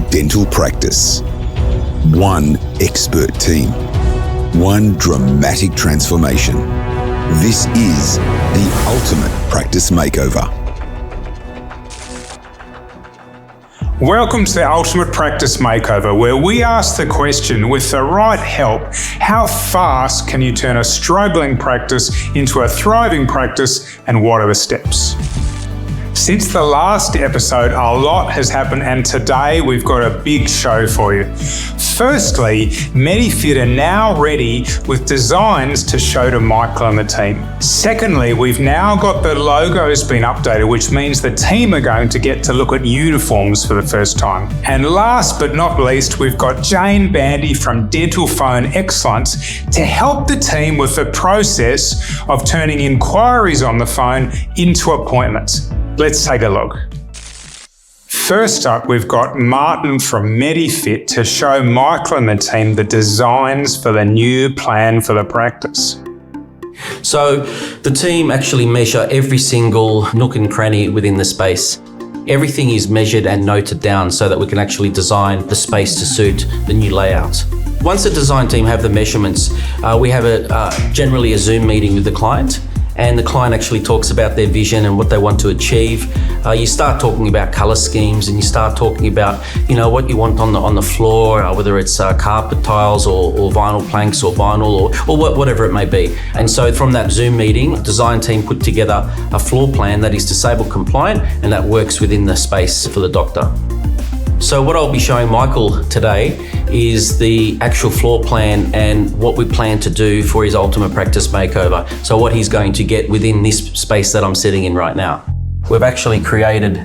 dental practice. One expert team. One dramatic transformation. This is the ultimate practice makeover. Welcome to the Ultimate Practice Makeover, where we ask the question, with the right help, how fast can you turn a struggling practice into a thriving practice, and what are the steps? Since the last episode, a lot has happened, and today we've got a big show for you. Firstly, Medifit are now ready with designs to show to Michael and the team. Secondly, we've now got the logos been updated, which means the team are going to get to look at uniforms for the first time. And last but not least, we've got Jane Bandy from Dental Phone Excellence to help the team with the process of turning inquiries on the phone into appointments. Let's take a look. First up, we've got Martin from Medifit to show Michael and the team the designs for the new plan for the practice. So the team actually measure every single nook and cranny within the space. Everything is measured and noted down so that we can actually design the space to suit the new layout. Once the design team have the measurements, we have generally a Zoom meeting with the client. And the client actually talks about their vision and what they want to achieve. You start talking about color schemes, and you start talking about, what you want on the floor, whether it's carpet tiles or vinyl planks or vinyl or whatever it may be. And so from that Zoom meeting, the design team put together a floor plan that is disabled compliant and that works within the space for the doctor. So what I'll be showing Michael today is the actual floor plan and what we plan to do for his ultimate practice makeover. So what he's going to get within this space that I'm sitting in right now. We've actually created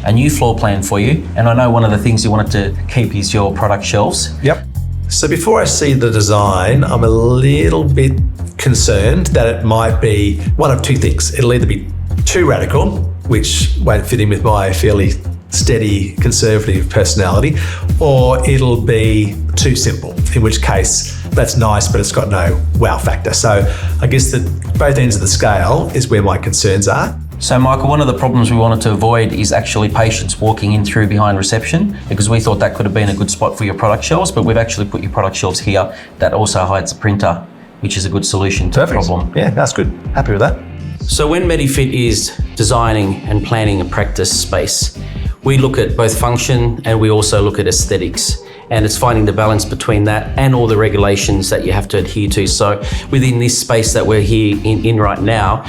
a new floor plan for you. And I know one of the things you wanted to keep is your product shelves. Yep. So before I see the design, I'm a little bit concerned that it might be one of two things. It'll either be too radical, which won't fit in with my fairly steady, conservative personality, or it'll be too simple, in which case that's nice, but it's got no wow factor. So I guess that both ends of the scale is where my concerns are. So Michael, one of the problems we wanted to avoid is actually patients walking in through behind reception, because we thought that could have been a good spot for your product shelves, but we've actually put your product shelves here that also hides a printer, which is a good solution to the problem. Yeah, that's good. Happy with that. So when Medifit is designing and planning a practice space, we look at both function and we also look at aesthetics. And it's finding the balance between that and all the regulations that you have to adhere to. So within this space that we're here in right now,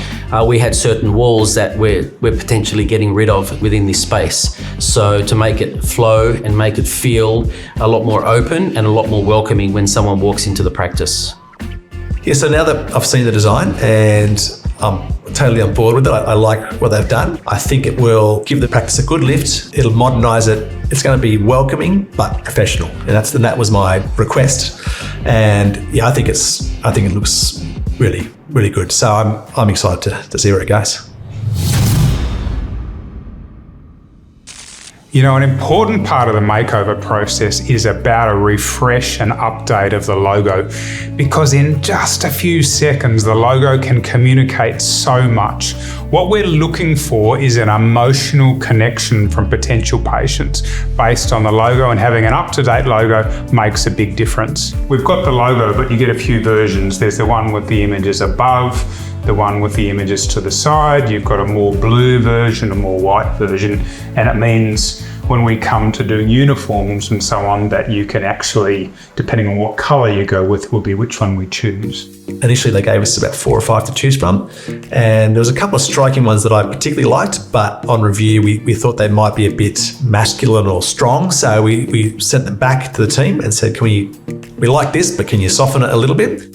we had certain walls that we're potentially getting rid of within this space. So to make it flow and make it feel a lot more open and a lot more welcoming when someone walks into the practice. Yeah, so now that I've seen the design and I'm totally on board with it, I like what they've done. I think it will give the practice a good lift. It'll modernise it. It's going to be welcoming but professional, and that was my request. And yeah, I think it looks really, really good. So I'm excited to see where it goes. An important part of the makeover process is about a refresh and update of the logo, because in just a few seconds, the logo can communicate so much. What we're looking for is an emotional connection from potential patients based on the logo, and having an up-to-date logo makes a big difference. We've got the logo, but you get a few versions. There's the one with the images above, the one with the images to the side. You've got a more blue version, a more white version, and it means when we come to doing uniforms and so on, that you can actually, depending on what colour you go with, will be which one we choose. Initially, they gave us about 4 or 5 to choose from, and there was a couple of striking ones that I particularly liked, but on review, we thought they might be a bit masculine or strong, so we sent them back to the team and said, we like this, but can you soften it a little bit?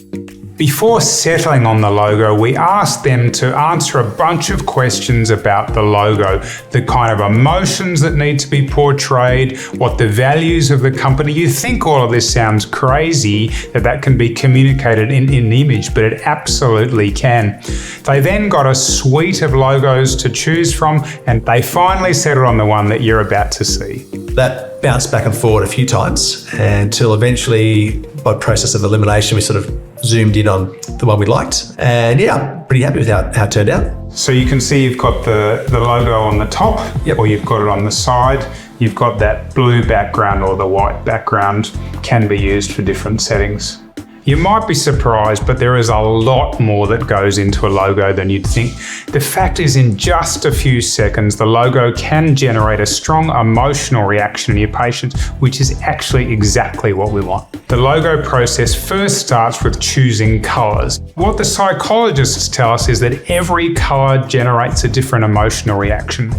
Before settling on the logo, we asked them to answer a bunch of questions about the logo, the kind of emotions that need to be portrayed, what the values of the company. You think all of this sounds crazy, that can be communicated in an image, but it absolutely can. They then got a suite of logos to choose from, and they finally settled on the one that you're about to see. That bounced back and forward a few times until eventually, by process of elimination, we sort of zoomed in on the one we liked. And yeah, I'm pretty happy with how it turned out. So you can see you've got the logo on the top, or you've got it on the side. You've got that blue background or the white background, can be used for different settings. You might be surprised, but there is a lot more that goes into a logo than you'd think. The fact is, in just a few seconds, the logo can generate a strong emotional reaction in your patients, which is actually exactly what we want. The logo process first starts with choosing colours. What the psychologists tell us is that every colour generates a different emotional reaction.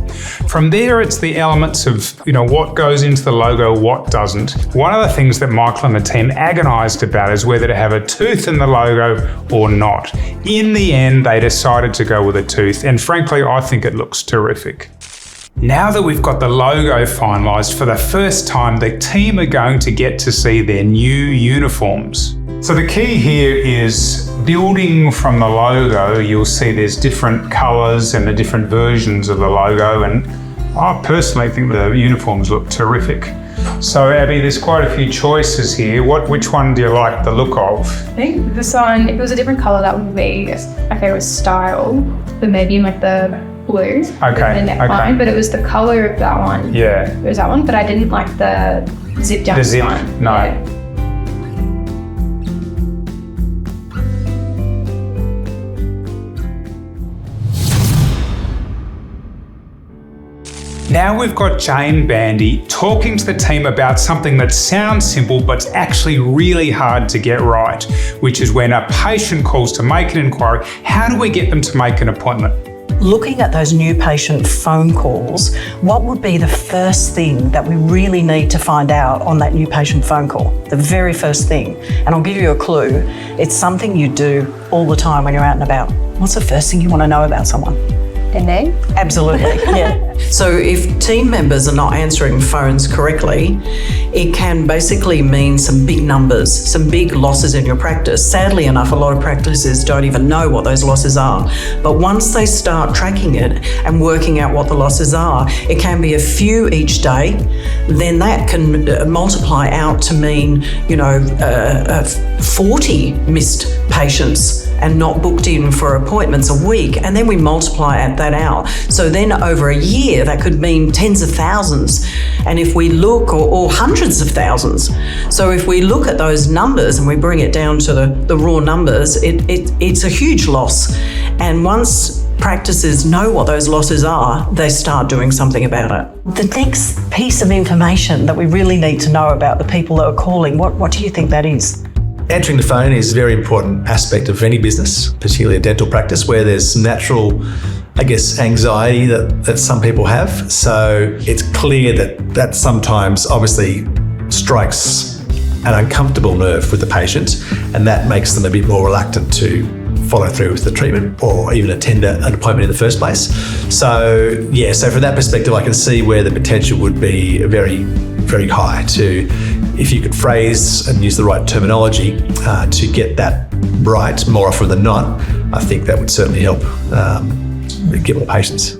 From there, it's the elements of, what goes into the logo, what doesn't. One of the things that Michael and the team agonised about is whether to have a tooth in the logo or not. In the end, they decided to go with a tooth, and frankly, I think it looks terrific. Now that we've got the logo finalised, for the first time, the team are going to get to see their new uniforms. So the key here is building from the logo. You'll see there's different colours and the different versions of the logo, and I personally think the uniforms look terrific. So Abby, there's quite a few choices here. Which one do you like the look of? I think this one, if it was a different colour, that would be my favourite style, but maybe in like the blue, the neckline, but it was the colour of that one. Yeah. It was that one, but I didn't like the zip down one. No. Yeah. Now we've got Jane Bandy talking to the team about something that sounds simple but it's actually really hard to get right, which is when a patient calls to make an inquiry, how do we get them to make an appointment? Looking at those new patient phone calls, what would be the first thing that we really need to find out on that new patient phone call? The very first thing. And I'll give you a clue. It's something you do all the time when you're out and about. What's the first thing you want to know about someone? Their name? Absolutely, yeah. So if team members are not answering phones correctly, it can basically mean some big numbers, some big losses in your practice. Sadly enough, a lot of practices don't even know what those losses are. But once they start tracking it and working out what the losses are, it can be a few each day. Then that can multiply out to mean, 40 missed patients and not booked in for appointments a week, and then we multiply that out. So then over a year, that could mean tens of thousands. And if we look, or hundreds of thousands. So if we look at those numbers and we bring it down to the raw numbers, it's a huge loss. And once practices know what those losses are, they start doing something about it. The next piece of information that we really need to know about the people that are calling, what do you think that is? Answering the phone is a very important aspect of any business, particularly a dental practice, where there's natural, anxiety that some people have. So it's clear that sometimes obviously strikes an uncomfortable nerve with the patient, and that makes them a bit more reluctant to follow through with the treatment or even attend an appointment in the first place. So from that perspective, I can see where the potential would be very, very high if you could phrase and use the right terminology to get that right more often than not. I think that would certainly help get more patients.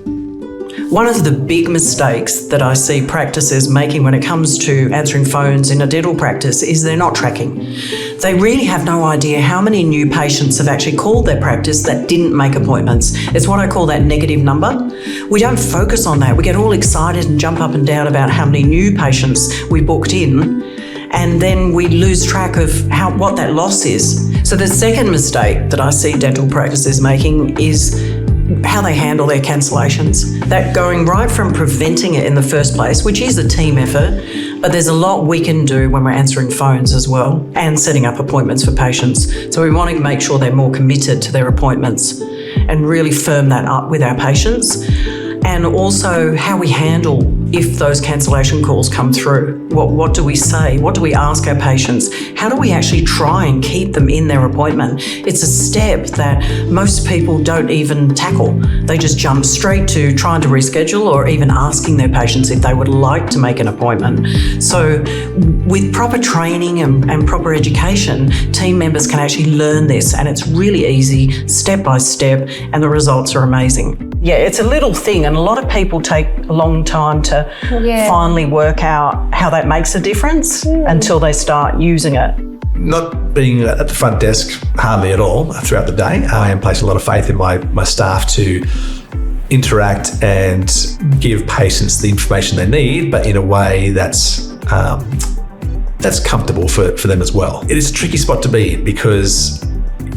One of the big mistakes that I see practices making when it comes to answering phones in a dental practice is they're not tracking. They really have no idea how many new patients have actually called their practice that didn't make appointments. It's what I call that negative number. We don't focus on that. We get all excited and jump up and down about how many new patients we booked in, and then we lose track of what that loss is. So the second mistake that I see dental practices making is how they handle their cancellations. That going right from preventing it in the first place, which is a team effort, but there's a lot we can do when we're answering phones as well and setting up appointments for patients. So we want to make sure they're more committed to their appointments and really firm that up with our patients. And also how we handle if those cancellation calls come through. What do we say? What do we ask our patients? How do we actually try and keep them in their appointment? It's a step that most people don't even tackle. They just jump straight to trying to reschedule or even asking their patients if they would like to make an appointment. So with proper training and proper education, team members can actually learn this, and it's really easy, step by step, and the results are amazing. Yeah, it's a little thing, and a lot of people take a long time to finally work out how that makes a difference until they start using it. not being at the front desk hardly at all throughout the day, I am placing a lot of faith in my staff to interact and give patients the information they need, but in a way that's comfortable for them as well. It is a tricky spot to be in because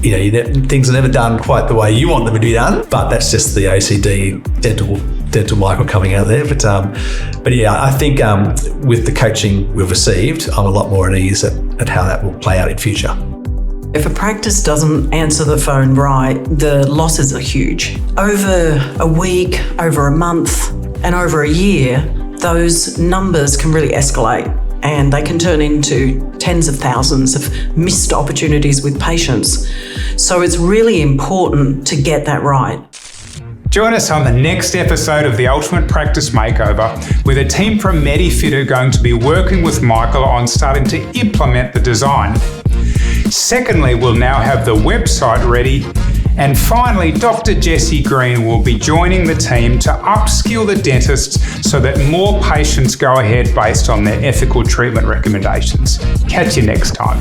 things are never done quite the way you want them to be done, but that's just the OCD dental Michael coming out there. But yeah, I think with the coaching we've received, I'm a lot more at ease at how that will play out in future. If a practice doesn't answer the phone right, the losses are huge. Over a week, over a month, and over a year, those numbers can really escalate and they can turn into tens of thousands of missed opportunities with patients. So it's really important to get that right. Join us on the next episode of the Ultimate Practice Makeover, where the team from Medifit are going to be working with Michael on starting to implement the design. Secondly, we'll now have the website ready. And finally, Dr. Jessie Green will be joining the team to upskill the dentists so that more patients go ahead based on their ethical treatment recommendations. Catch you next time.